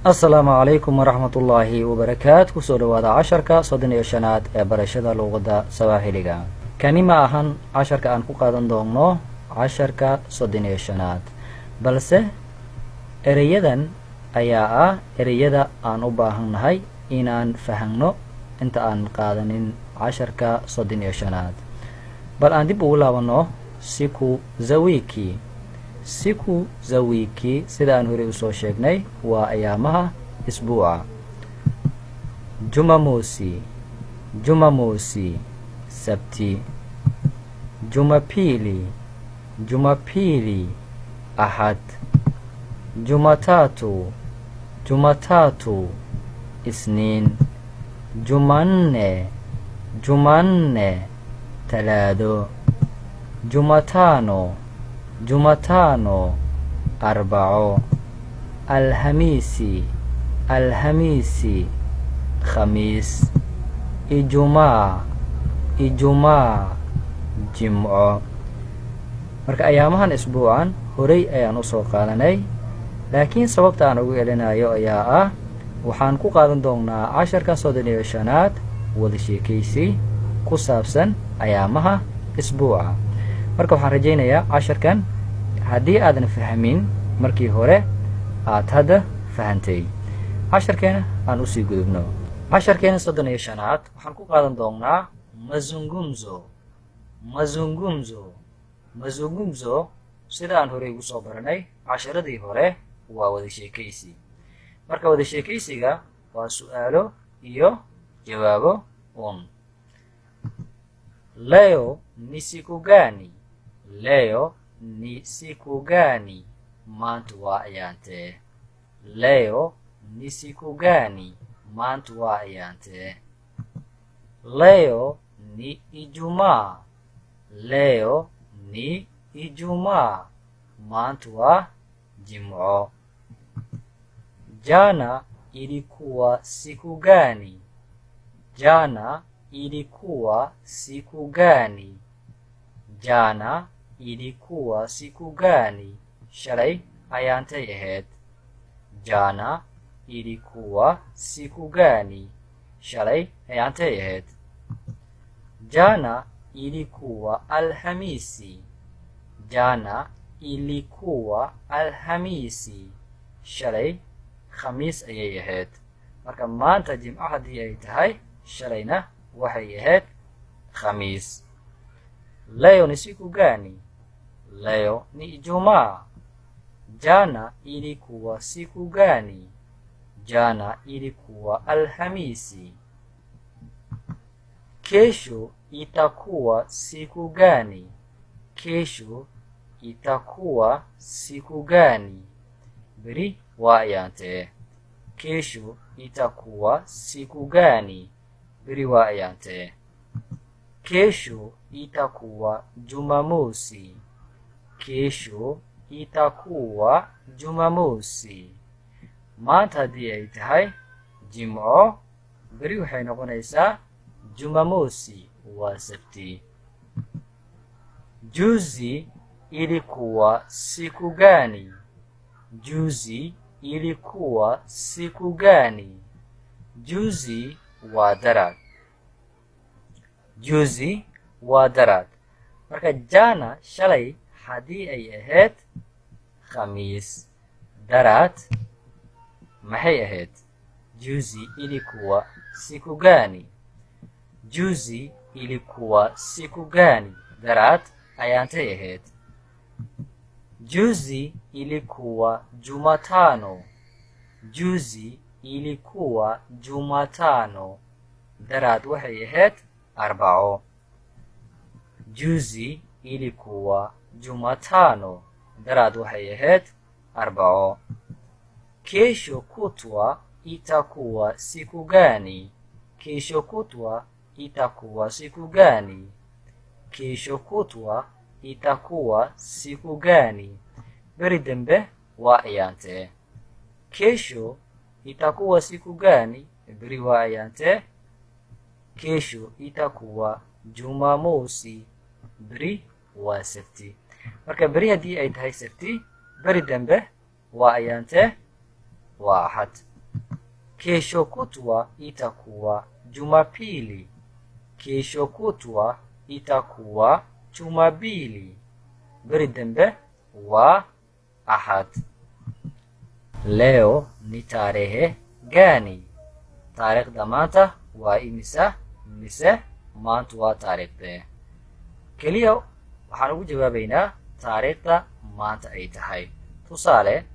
السلام عليكم ورحمة الله وبركاته كسور وهذا عشرك صدني شنات برشة لغة سواحلية كنما أهن عشرك أنكو قادن دومنو عشرك صدني شنات بلسه إريدن أيا إريدا أن أباهن هاي إن أن فهمنو أنت أن قادنين عشرك صدني شنات بل أن دي بولا ونو سيكو زويكي siku zawiki sida aan hore usoo sheegnay waa ayaamaha isbuuca jumamosi sabti jumapili ahad jumatatu isniin jumanne talaado jumatano arbaco alhamisi khamiis ijumaa jimco marka ayaamahan isbuucan horey ayaan usoo qaadanay laakiin sababta aan ugu elinayo ayaa ah waxaan ku qaadan doonaa casharka 35aad wada sheekaysi ku saabsan ayaamaha isbuuca marka waxaan rajaynayaa casharkan haddii aadan fahmin markii hore aad hadda fahantay casharkeena aan usii gudubno casharkeena 35aad waxaan ku qaadan doonaa mazungumzo sida aan horey ugu soo baranay casharadii hore waa wada sheekaysi marka wada sheekaysiga waa su'aalo iyo jawaabo leo ni siku gani maanta waa ayaantee leo ni siku gani maanta waa ayaantee leo ni ijumaa maanta waa jimco jana ilikuwa siku gani jana ilikuwa siku gani shalay ayaantay ahayd jana ilikuwa siku gani shalay ayaantay ahayd jana ilikuwa alhamisi shalay khamiis ayay ahayd marka maanta jimco haddii ay tahay shalayna waxay ahayd khamiis leo ni siku gani leo ni ijumaa jana ilikuwa siku gani jana ilikuwa alhamisi kesho itakuwa siku gani beri waa ayaantee kesho itakuwa siku gani beri waa ayaantee kesho itakuwa jumamosi maanta haddii ay tahay jimco beri waxay noqonaysaa jumamosi waa sabti juzi ilikuwa siku gani juzi waa daraad marka jana shalay haddii ay ahayd khamiis daraad maxay ahayd juzi ilikuwa siku gani daraad ayaantay ahayd juzi ilikuwa jumatano daraad waxay ahayd arbaco juzi ilikuwa jumatano daraad waxay ahayd arbaco kesho kutwa itakuwa siku gani beri dambe waa ayaantee kesho itakuwa siku gani beri waa ayaantee kesho itakuwa jumamosi beri waa sabti marka beri haddii ay tahay sabti beri dambe waa ayaantee waa axad kesho kutwa itakuwa Jumapili. Kesho kutwa itakuwa Jumapili. Beri dambe waa Ahad. Leo ni tarehe gani? Taariikhda maanta waa imisa mise maanta waa taariikhdee? Keliya waxaan ugu jawaabaynaa taariikhda maanta ay tahay. Tusaale,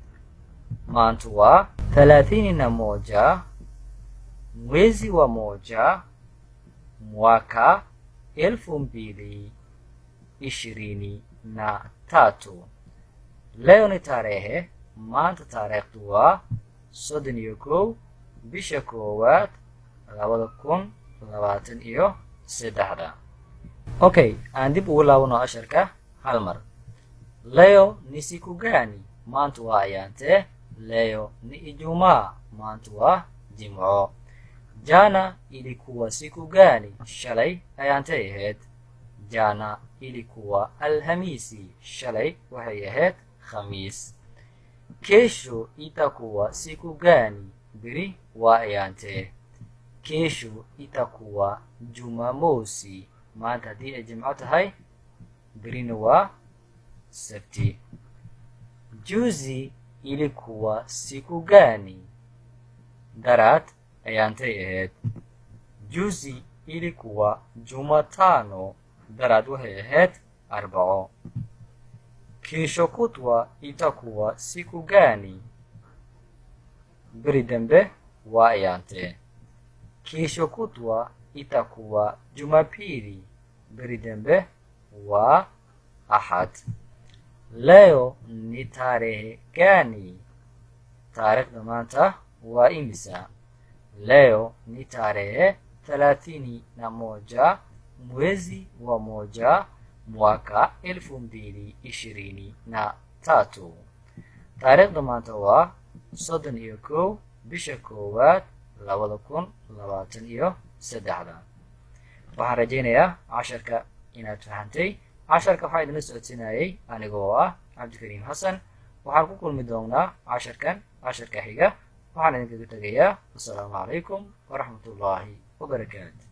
maanta waa 31 mwezi wa moja mwaka 2023. Leo ni tarehe, maanta taariikhdu waa 31 bisha koowaad 2023. Okay, aan dib ugu laabano casharka hal mar. Leo ni siku gani? Maanta waa ayaantee? Leo ni Ijumaa. Maanta waa Jimco. Jana ilikuwa siku gani? Shalay ayaantee ahayd? Jana ilikuwa Alhamisi. Shalay waxay ahayd Khamiis. Kesho itakuwa siku gani? Beri waa ayaantee? Kesho itakuwa Jumamosi. Maanta haddii ay Jimco tahay, berina waa Sabti. Juzi ilikuwa siku gani? Daraad ayaantay ahayd? Juzi ilikuwa Jumatano. Daraad waxay ahayd Arbaco. Kesho kutwa itakuwa siku gani? Beri dambe waa ayaantee? Kesho kutwa itakuwa Jumapili. Beri dambe waa Ahad. Leo ni tarehe gani? Taariikhda maanta waa imisa? Leo ni tarehe 31 mwezi wa moja mwaka 2023. Taariikhda maanta waa 31 bisha koowaad 2023. Waxaan rajaynayaa casharka inaad fahantay. casharka waxaa idinla socodsiinayay anigoo ah Cabdikariim Xasan. waxaan ku kulmi doonaa casharka xiga. waxaan idinkaga tegayaa assalaamu calaykum waraxmatullaahi wabarakaatu.